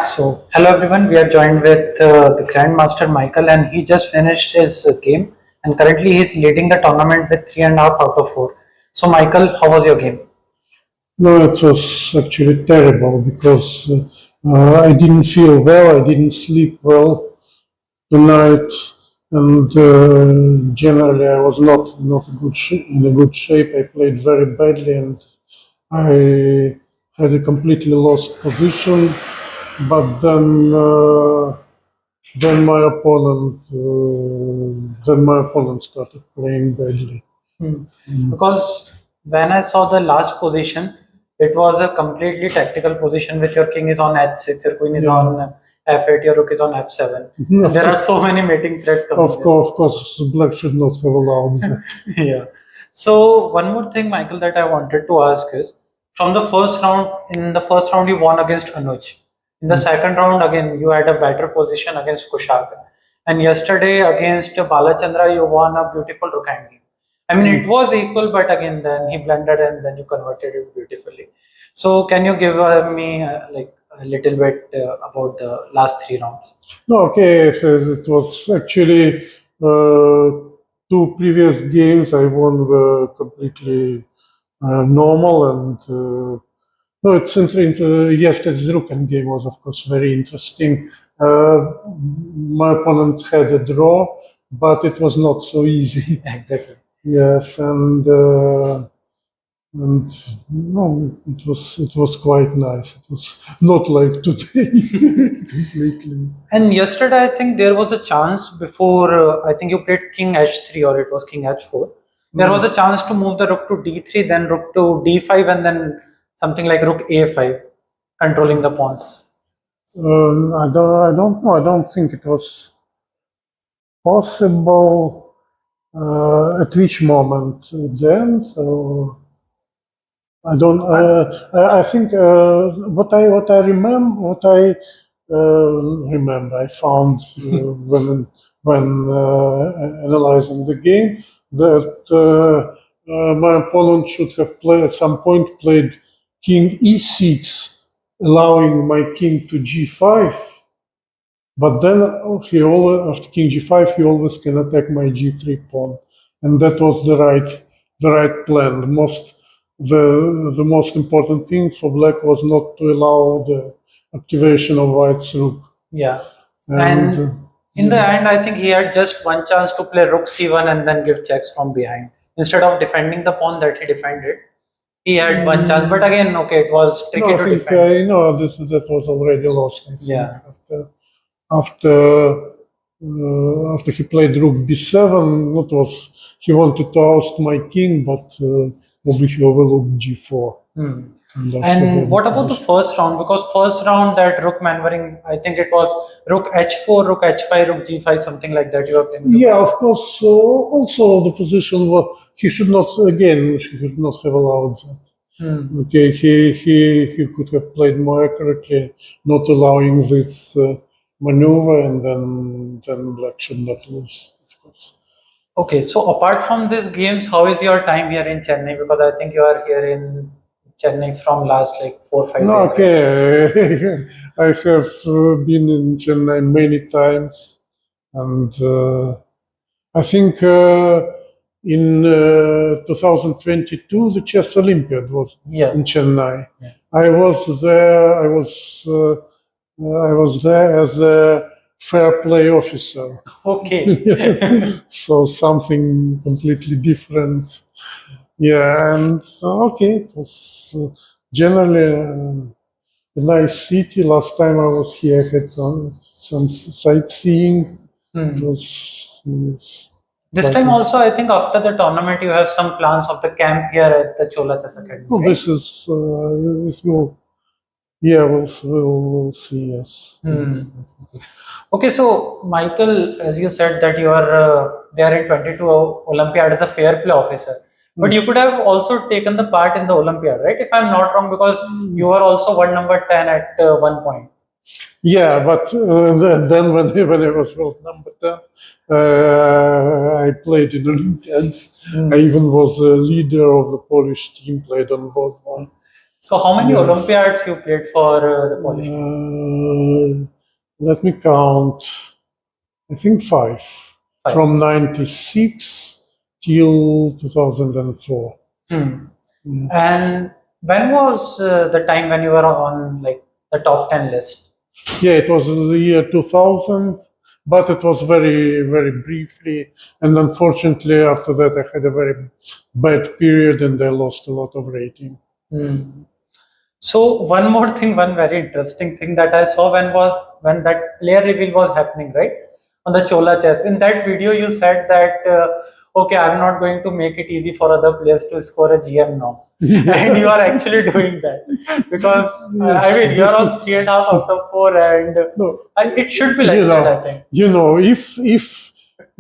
So, hello everyone. We are joined with the Grandmaster Michael, and he just finished his game, and currently he's leading the tournament with 3.5 out of 4. So, Michael, how was your game? No, it was actually terrible because I didn't feel well, I didn't sleep well tonight, and generally I was not in a good shape. I played very badly, and I had a completely lost position. But then my opponent started playing badly. Because when I saw the last position, it was a completely tactical position with your king is on h6, your queen is Yeah. on f8, your rook is on f7. Mhm, And there are so many mating threats coming. Of course, black should not have allowed that. Yeah. So one more thing, Michael, that I wanted to ask is from the first round, in the first round, you won against Anuj. In the second round, again, you had a better position against Kushag. And yesterday, against Balachandra, you won a beautiful rook hand game. I mean, it was equal, but again, then he blended and then you converted it beautifully. So, can you give me like a little bit about the last 3 rounds? No, okay, so it was actually two previous games I won were completely normal, and no, it's interesting. Yesterday's Rukan game was, of course, very interesting. My opponent had a draw, but it was not so easy. Exactly. Yes, and no, it was quite nice. It was not like today completely. And yesterday, I think there was a chance before, I think you played King H3 or it was King H4. There was a chance to move the rook to D3, then rook to D5, and then something like rook A5, controlling the pawns. I don't know. I don't think it was possible at which moment then. So I don't. I think what I remember, remember, I found when analyzing the game that my opponent should have played at some point played King E6, allowing my king to G5. But then after King G5, he always can attack my G3 pawn, and that was the right plan. The most important thing for Black was not to allow the activation of White's rook. Yeah. And in the end, I think he had just one chance to play rook c1 and then give checks from behind. Instead of defending the pawn that he defended, he had one chance. But again, okay, it was tricky to defend. That was already lost. I think, Yeah. After he played rook b7, he wanted to oust my king, but probably he overlooked g4. And what about the first round? Because first round that rook maneuvering, I think it was rook h4, rook h5, rook g5, something like that. You were playing. Yeah, of course. Also, the position was he should not have allowed that. Okay, he could have played more accurately, not allowing this maneuver, and then Black should not lose, of course. Okay, so apart from these games, how is your time here in Chennai? Because I think you are here in Chennai from last like 4-5 days. Okay, I have been in Chennai many times, and I think in 2022 the Chess Olympiad was in Chennai. Yeah. I was there. I was there as a fair play officer. Okay. So something completely different. Yeah, and okay, it was generally a nice city. Last time I was here, I had some sightseeing. It was this time also, I think after the tournament, you have some plans of the camp here at the Chola Chess Academy. Well, right? this will, yeah, we'll see. Yes. Okay, so Michael, as you said that you are there in 22 Olympiad as a fair play officer, but you could have also taken the part in the Olympiad, right? If I'm not wrong, because you were also one number 10 at one point. Yeah, but then when I was world number 10, I played in Olympiads. I even was a leader of the Polish team, played on board one. So how many Yes. Olympiads you played for the Polish team? Let me count. I think five. Five. From 96 till 2004. Hmm. Yes. And when was the time when you were on like the top 10 list? Yeah, it was the year 2000, but it was very, very briefly. And unfortunately, after that, I had a very bad period and I lost a lot of rating. Hmm. So one more thing, one very interesting thing that I saw when that player reveal was happening, right? On the Chola chess. In that video, you said that okay, I'm not going to make it easy for other players to score a GM now, and you are actually doing that because I mean you are on 3.5 out of 4, and No, it should be like you that. know, I think. you know,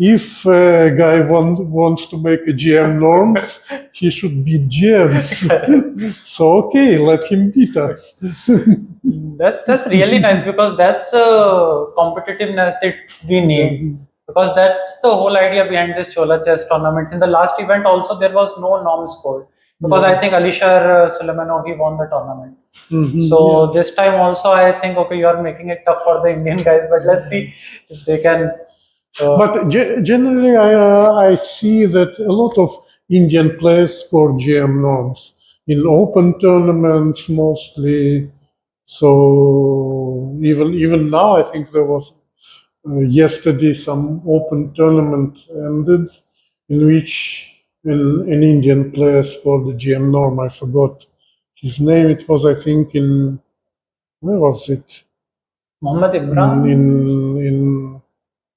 if a guy wants to make a GM norms, he should beat GMs. So okay, let him beat us. That's really nice because that's competitiveness that we need. Because that's the whole idea behind this Chola chess tournaments. In the last event, also there was no norm scored because I think Alisher Suleimanov he won the tournament. So this time also, I think okay, you are making it tough for the Indian guys, but let's see if they can. But generally, I see that a lot of Indian players score GM norms in open tournaments mostly. So even now, I think there was yesterday some open tournament ended in which an Indian player scored the GM norm. I forgot his name. It was, I think, in where was it? Mohammad Imran. In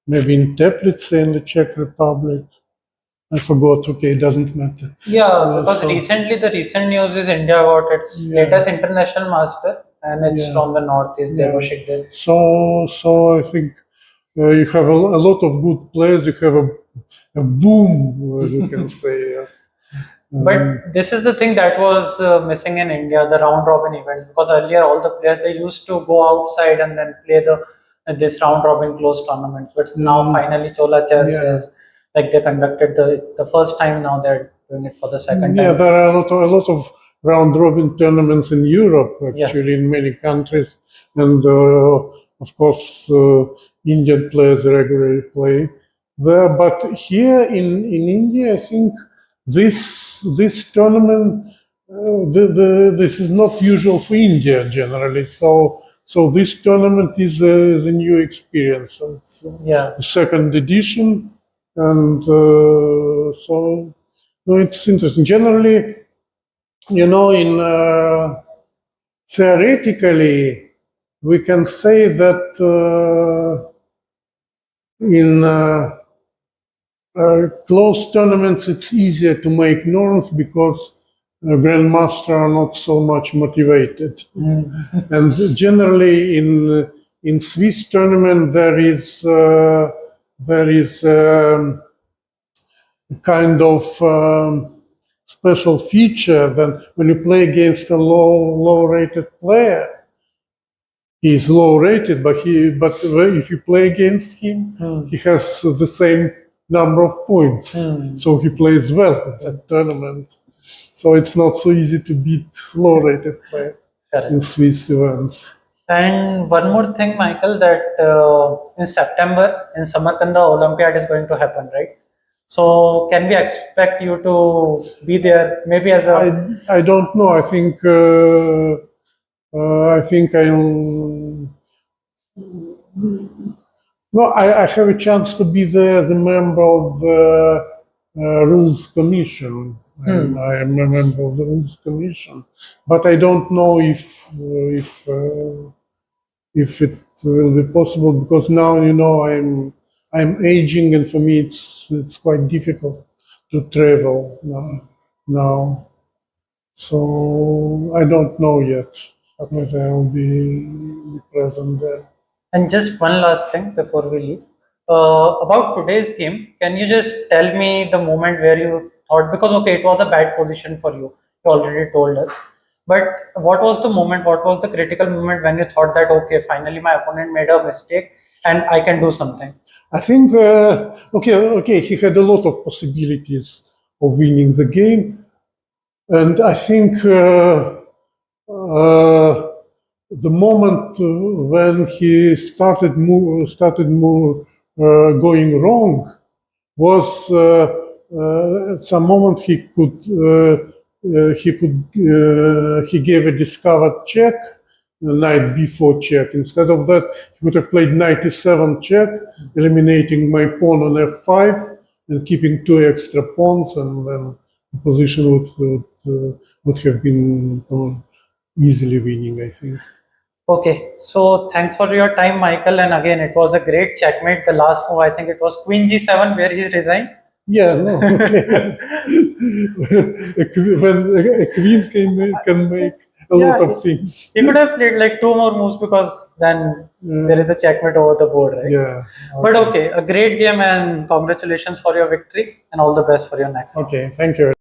maybe in Teplice in the Czech Republic. I forgot. Okay, it doesn't matter. Yeah, because recently the recent news is India got its latest international master, and it's from the northeast. Yeah. So I think you have a lot of good players. You have a boom, you can say. Yes. But this is the thing that was missing in India, the round robin events, because earlier all the players they used to go outside and then play this round robin close tournaments. But now finally Chola chess is like they conducted the first time. Now they're doing it for the second time. Yeah, there are a lot of round robin tournaments in Europe actually in many countries, and of course Indian players regularly play there. But here in India, I think this tournament this is not usual for India generally. So this tournament is a new experience. So it's the second edition, and so no, it's interesting. Generally, you know, in theoretically, we can say that in close tournaments, it's easier to make norms because grandmasters are not so much motivated. And generally, in Swiss tournament, there is kind of special feature that when you play against a low rated player, he's low rated, but if you play against him, he has the same number of points. So he plays well at that tournament. So it's not so easy to beat low rated players in Swiss events. And one more thing, Michael, that in September in Samarkand, the Olympiad is going to happen, right? So can we expect you to be there, maybe as a? I don't know. I think I'll. No, I have a chance to be there as a member of the Rules Commission. I am a member of the Rules Commission, but I don't know if it will be possible because now I'm aging, and for me it's quite difficult to travel now. So I don't know yet whether I will be present there. And just one last thing before we leave. About today's game, can you just tell me the moment where you thought, because okay, it was a bad position for you, you already told us. But what was the moment, what was the critical moment when you thought that, okay, finally my opponent made a mistake and I can do something? I think, okay, he had a lot of possibilities of winning the game. And I think the moment when he started going wrong was at some moment he gave a discovered check, knight b4 check. Instead of that, he would have played knight e7 check, eliminating my pawn on f5 and keeping 2 extra pawns, and then the position would have been easily winning, I think. Okay, so thanks for your time, Michael. And again, it was a great checkmate. The last move, I think it was Queen G7, where he resigned. Yeah, no. Okay. When a queen can make a lot Yeah, of things. He could have played like 2 more moves, because then there is a checkmate over the board, right? Yeah. But okay, a great game, and congratulations for your victory, and all the best for your next. Okay. Thank you.